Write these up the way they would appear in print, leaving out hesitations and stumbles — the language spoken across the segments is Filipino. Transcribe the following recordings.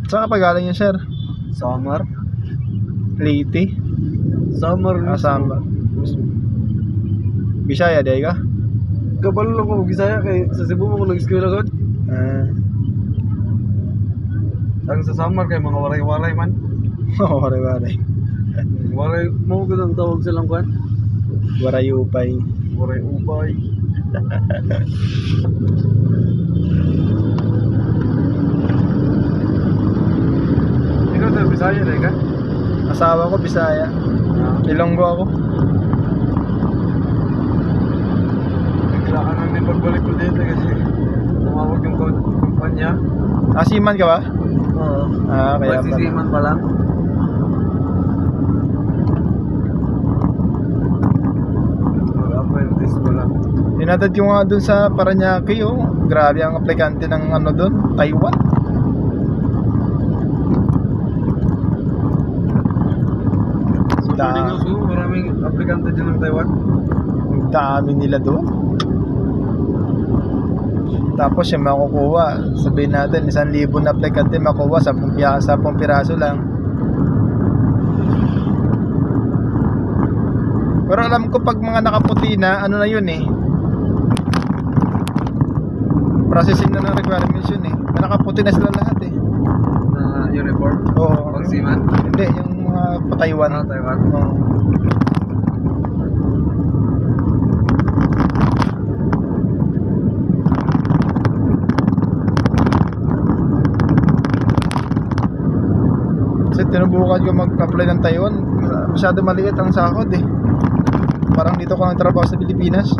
Saan ka pa galing yun, sir? Samar. Leyte? Samar na. Samba. Bisaya, day ka? Kabalo lang ko Bisaya kay sa Cebu mo ko nag-eskwela gud. Ang sa Samar kay mga waray-waray man. Waray-waray. Waray mo gud ang tawag silang kan. Waray-upay. Waray-upay. Ikaw sa Bisaya day ka? Asawa ko, Bisaya. Ilonggo ako. Biglaan lang din pagbalik ko dito kasi tumawag yung kumpanya. Seaman ka ba? Oo. Kaya pala. Magsisiman pa lang. Mag-apprentice pa lang. Inatad ko nga dun sa Paranaque, oh. Grabe ang aplikante ng ano dun, Taiwan. Maraming aplikante dyan ng Taiwan. Ang dami nila doon. Tapos yung makukuha, sabihin natin 1,000 na aplikante makuha sa 10 piraso lang. Pero alam ko pag mga nakaputi na, ano na yun eh, processing na ng requirements yun eh. Nakaputi na sila lahat eh. Na uniform? Oo. Pag-seaman? Hindi, yung mga pa-Taiwan. Taiwan. Oo. Kasi tinubukan ko mag-apply ng Taiwan, masyado maliit ang sahod eh. Parang dito ko nang trabaho sa Pilipinas.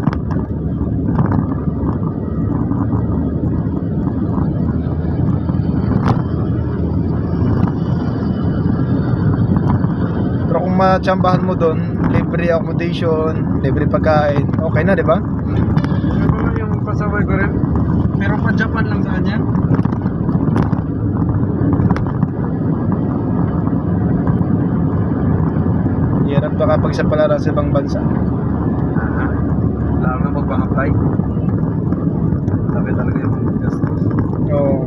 Pero kung matsambahan mo doon, libre accommodation, libre pagkain, okay na, di ba? Ano ba yung pasaway ko rin? Pero pa Japan lang sa kanya? Hirap pa kapag sa palaran sa ibang bansa. Lalo na pag-apply. Sabi talaga yung gastos. Oo.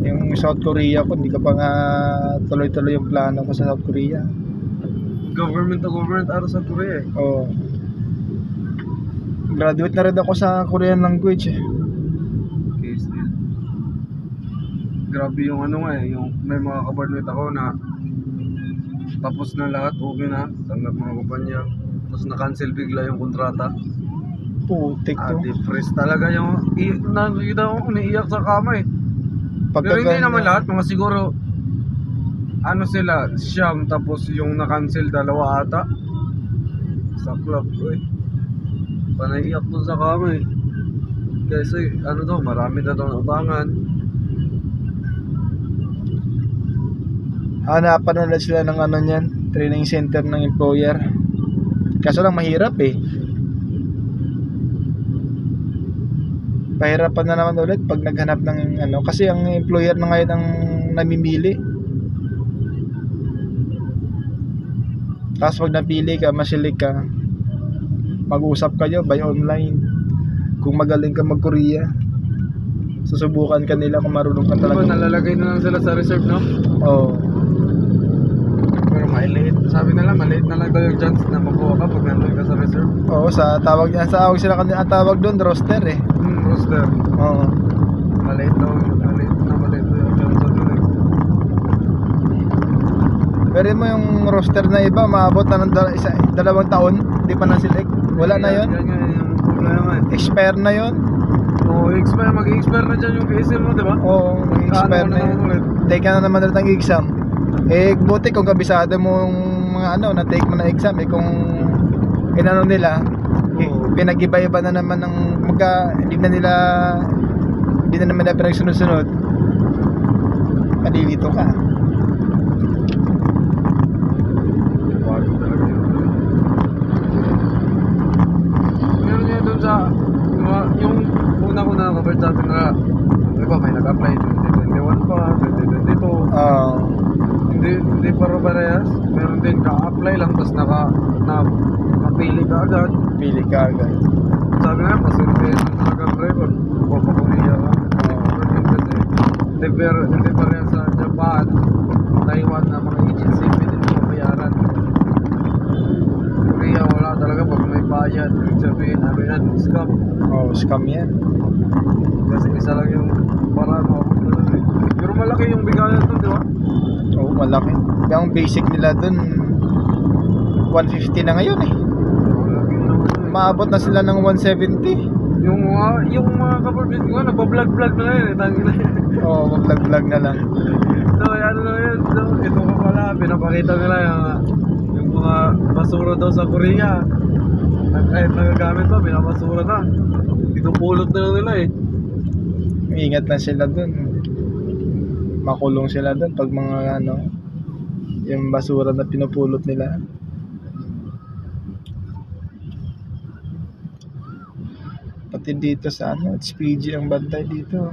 Yung South Korea ko, hindi ka pa nga tuloy-tuloy yung plano ko sa South Korea. Government to government aro sa Korea eh. Oo. Graduate na rin ako sa Korean language eh. Okay, still. Grabe yung ano nga eh, yung may mga kabarnate ako na tapos na lahat, okay na, tanggap mga kumpanya. Tapos na-cancel bigla yung kontrata. Putik to. Depressed talaga yung nakikita ko umiiyak sa kama eh. Pero hindi naman lahat, mga siguro ano sila, siyam tapos yung na-cancel 2 ata. Sa club eh. Panaiyak doon sa kama eh. Kasi ano daw, marami na daw utangan. Hanapan na lang sila ng ano niyan, training center ng employer. Kaso lang mahirap eh. Pahirapan na naman ulit pag naghanap ng ano, kasi ang employer na ngayon ang namimili. Tapos pag napili ka, masilig ka, mag-usap kayo by online. Kung magaling ka mag-Korea, susubukan ka nila kung marunong ka Diba, talaga. nalalagay na lang sila sa reserve, no? Oo. Pero maliit. Sabi nila, maliit na lang daw yung chance na makuha ka pag nandun ka sa reserve. Oo, sa tawag sila kanila, ang tawag doon roster eh. Roster. Oo. Maliit daw yung chance doon eh. Pero mo yung roster na iba, maabot na ng 2 taon, hindi pa na-select. Wala na yun. Yan yung problema eh. Expire na yun. Oo, mag-expire na dyan yung PSL mo, diba? Oo, expire na yun. Take ka na naman ulit ng exam. Eh, buti kung kabisado mo yung mga ano, na-take mo na exam. Eh, kung inano nila, pinag-iba-iba na naman ng hindi na naman nila pinagsunod-sunod. Malilito ka. Meron niya doon sa yung una ko na cover sa atin na iba may nag-apply 2021 pa, 2022. Hindi pare-parehas. Meron din ka-apply lang, tapos nakapili ka agad. Pili ka agad. Sabi nga, pasurveyan ng talagang driver. Papakuliya ka. Kasi hindi parehas sa Japan, Taiwan na mga agency pwede mo mabayaran. Korea wala talaga pag may bayad. Ibig sabihin, ano yan, scam. Oh, scam yan. Kasi isa lang yung paraan mabot na doon eh. Pero malaki yung bigayan doon, di ba? Oo, malaki. Yung basic nila dun 150 na ngayon eh. Malaki naman yun. Maabot na sila ng 170. Yung mga kapatid ko, nagpa-vlog-vlog na yun eh, tangina. Oo, mag-vlog na lang. So, ano na yun, so, ito ko pala, pinapakita nila yung mga basura daw sa Korea. Kahit nagagamit pa, pinapasura na. Pinupulot na lang nila eh. Ingat na sila dun. Makulong sila dun pag mga yung basura na pinupulot nila. Pati dito sa HPG ang bantay dito.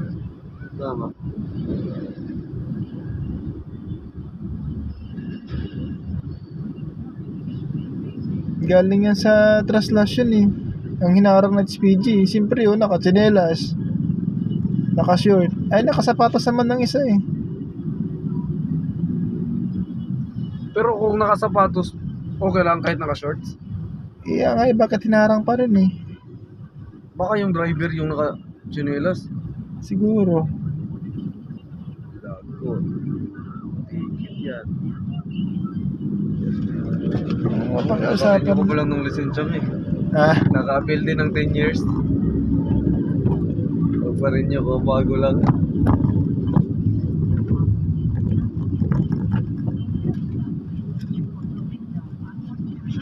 Tama. Galing yan sa translation eh. Ang hinaharang ng HPG, siyempre yun, naka-tsinelas, naka-short. Ay, nakasapatos naman ng isa eh. Pero kung nakasapatos, okay lang kahit naka-shorts? Iya nga eh, bakit hinaharang pa rin eh? Baka yung driver yung naka-chinelas. Siguro. Gago. Tikit yan. Oo, pakiusapan. Hindi ko pa lang ng lisensya eh. Ha? Naka-appeal din ng 10 years. Huwag pa rin nyo kung bago lang.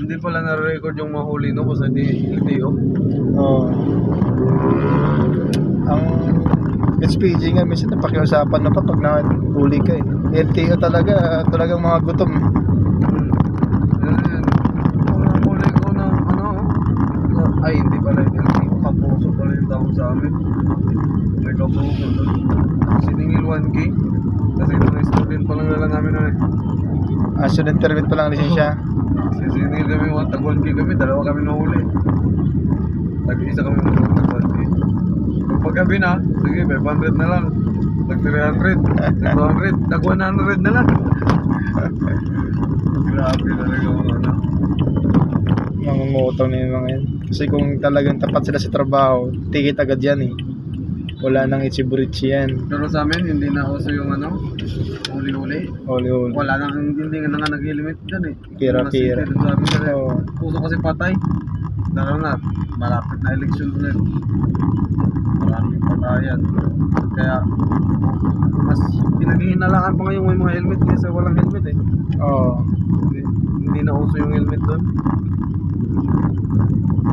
Hindi pala na-record yung mahuli no kasi di LTO. Oo. Ang HPG nga minsan napakiusapan na pa pag nahuli ka eh. LTO talagang mga gutom. Kung mahuli ko ng ay hindi pala yung LTO, kapuso pala yung tawag sa amin. May kapuso doon. Siningil 1K kasi mga student pa lang nila namin na eh. Student permit pa lang ang lisensya. Siningil kami, tag 1K kami, dalawa kami nahuli. Tag-isa kami nahuli, tag 1K. Paggabi na, sige, 500 na lang. Tag 300, tag 200, tag 100 na lang. Grabe talaga mga Mangungutang na yung mga yan. Kasi kung talagang tapat sila sa trabaho, tikit agad yan eh. Wala nang ichiburitsi yan. Pero sa amin, hindi na uso yung huli-huli. Huli-huli. Wala nang, hindi nga nga nag-limit dyan eh. Pira-pira. Oo. Puso kasi patay. Lalo na, malapit na election ulit. Maraming patayan. Kaya, mas pinaghihinalaan pa ngayon may mga helmet kaysa walang helmet eh. Oo. Hindi na uso yung helmet doon.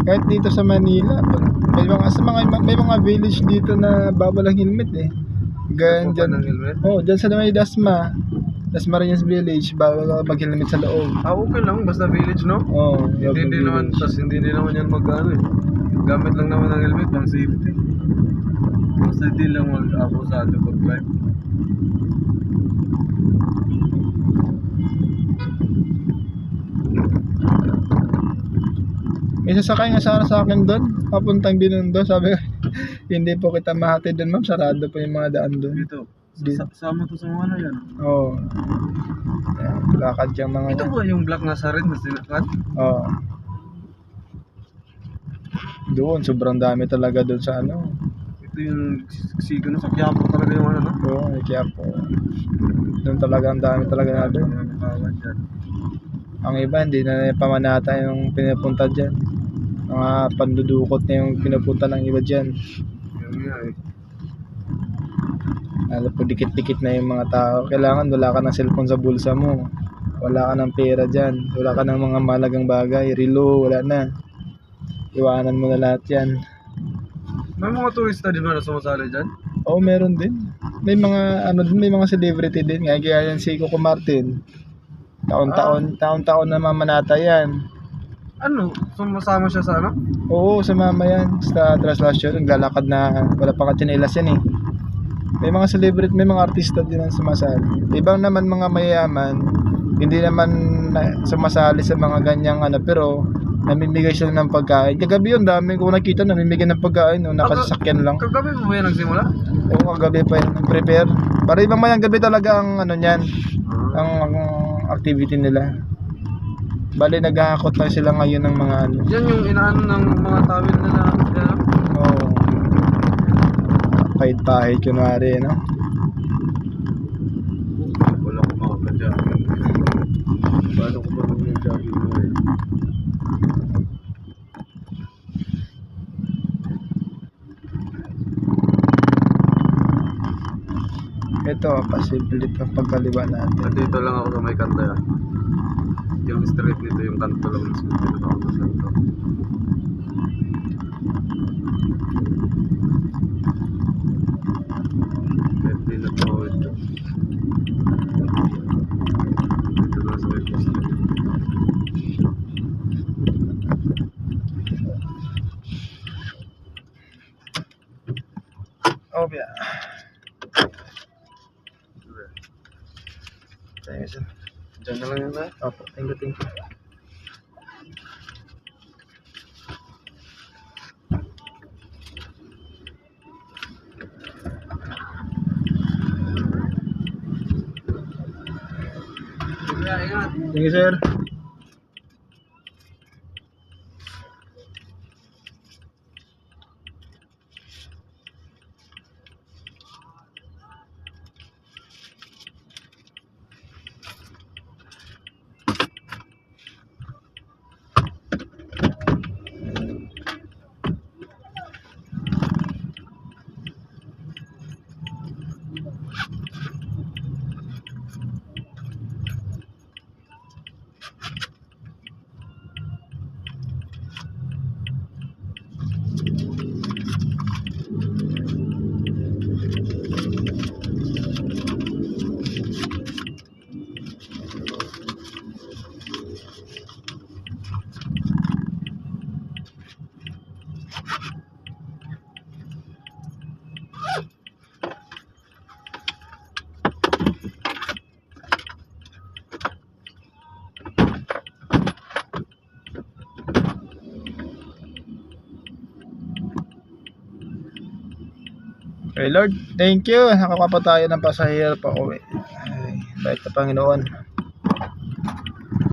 Kahit dito sa Manila, may mga village dito na bawal ang helmet eh. Ganyan dyan. Ng helmet? Oh, dyan sa may Dasmariñas Village, bawal ka mag-helmet sa loob. Okay lang, basta village no? Oh, Hindi naman, tas hindi naman yan mag-ano eh. Gamit lang naman ng helmet pang safety. Basta hindi lang mag-abusado pag-drive. May sasakay nga sana sa akin doon, papuntang Binondo, sabi ko, hindi po kita mahatid doon ma'am, sarado po yung mga daan doon. Dito, sama to sa mga na yan. Oo. Lakad yung mga Ito ba yung black na sarin na sinakat? Oo. Doon, sobrang dami talaga doon sa Ito yung sigo na sa Quiapo talaga yung no? Oo, kaya po. Doon talaga ang dami talaga na doon. Ang iba, hindi na pamanata yung pinupunta dyan. Mga pandudukot na yung pinupunta ng iba dyan. Yan nga eh. Lalo po dikit-dikit na yung mga tao. Kailangan wala ka ng cellphone sa bulsa mo. Wala ka ng pera dyan. Wala ka ng mga malagang bagay. Relo, wala na. Iwanan mo na lahat yan. May mga turista din ba na sumasali dyan? Oo, meron din. May mga may mga celebrity din. Kaya yan si Coco Martin. Taon-taon na mamanata yan. Ano? Sumasama siya sa ano? Oo, sumama yan sa translation. Naglalakad na wala pang katsinelas yan eh. May mga celebrity, may mga artista din ang sumasali. Ibang naman mga mayayaman, hindi naman sumasali sa mga ganyang ano, pero namimigay sila ng pagkain. Kagabi yun, dami ko nakita namimigay ng pagkain, no, nakasasakyan lang. Kagabi mo ba yan nagsimula? Oo, kagabi pa yun, prepare. Para ibang mayang gabi talaga ang ano niyan, ang activity nila. Bali, naghahakot lang sila ngayon ng mga ano. Yan yung inaano ng mga tawil nila. Oo. Pahit-pahit, kunwari, no? Wala ko makakadya. Paano ko ba mag-jogging mo eh? Ito, pasimple ito pagkaliwa natin. At dito lang ako sa may kanta yan. Yung street nito, yung kanto lang ng street nito ako sa kanto. Pwede na po ito. Dito lang sa may poste. Oh, yeah. Thank you, sir. Diyan na lang yun na. Opo, thank you, thank you. Ingat. Thank you, sir. Okay, Lord, thank you. Nakakapa tayo ng pasahero pa uwi. Ay, bait na Panginoon.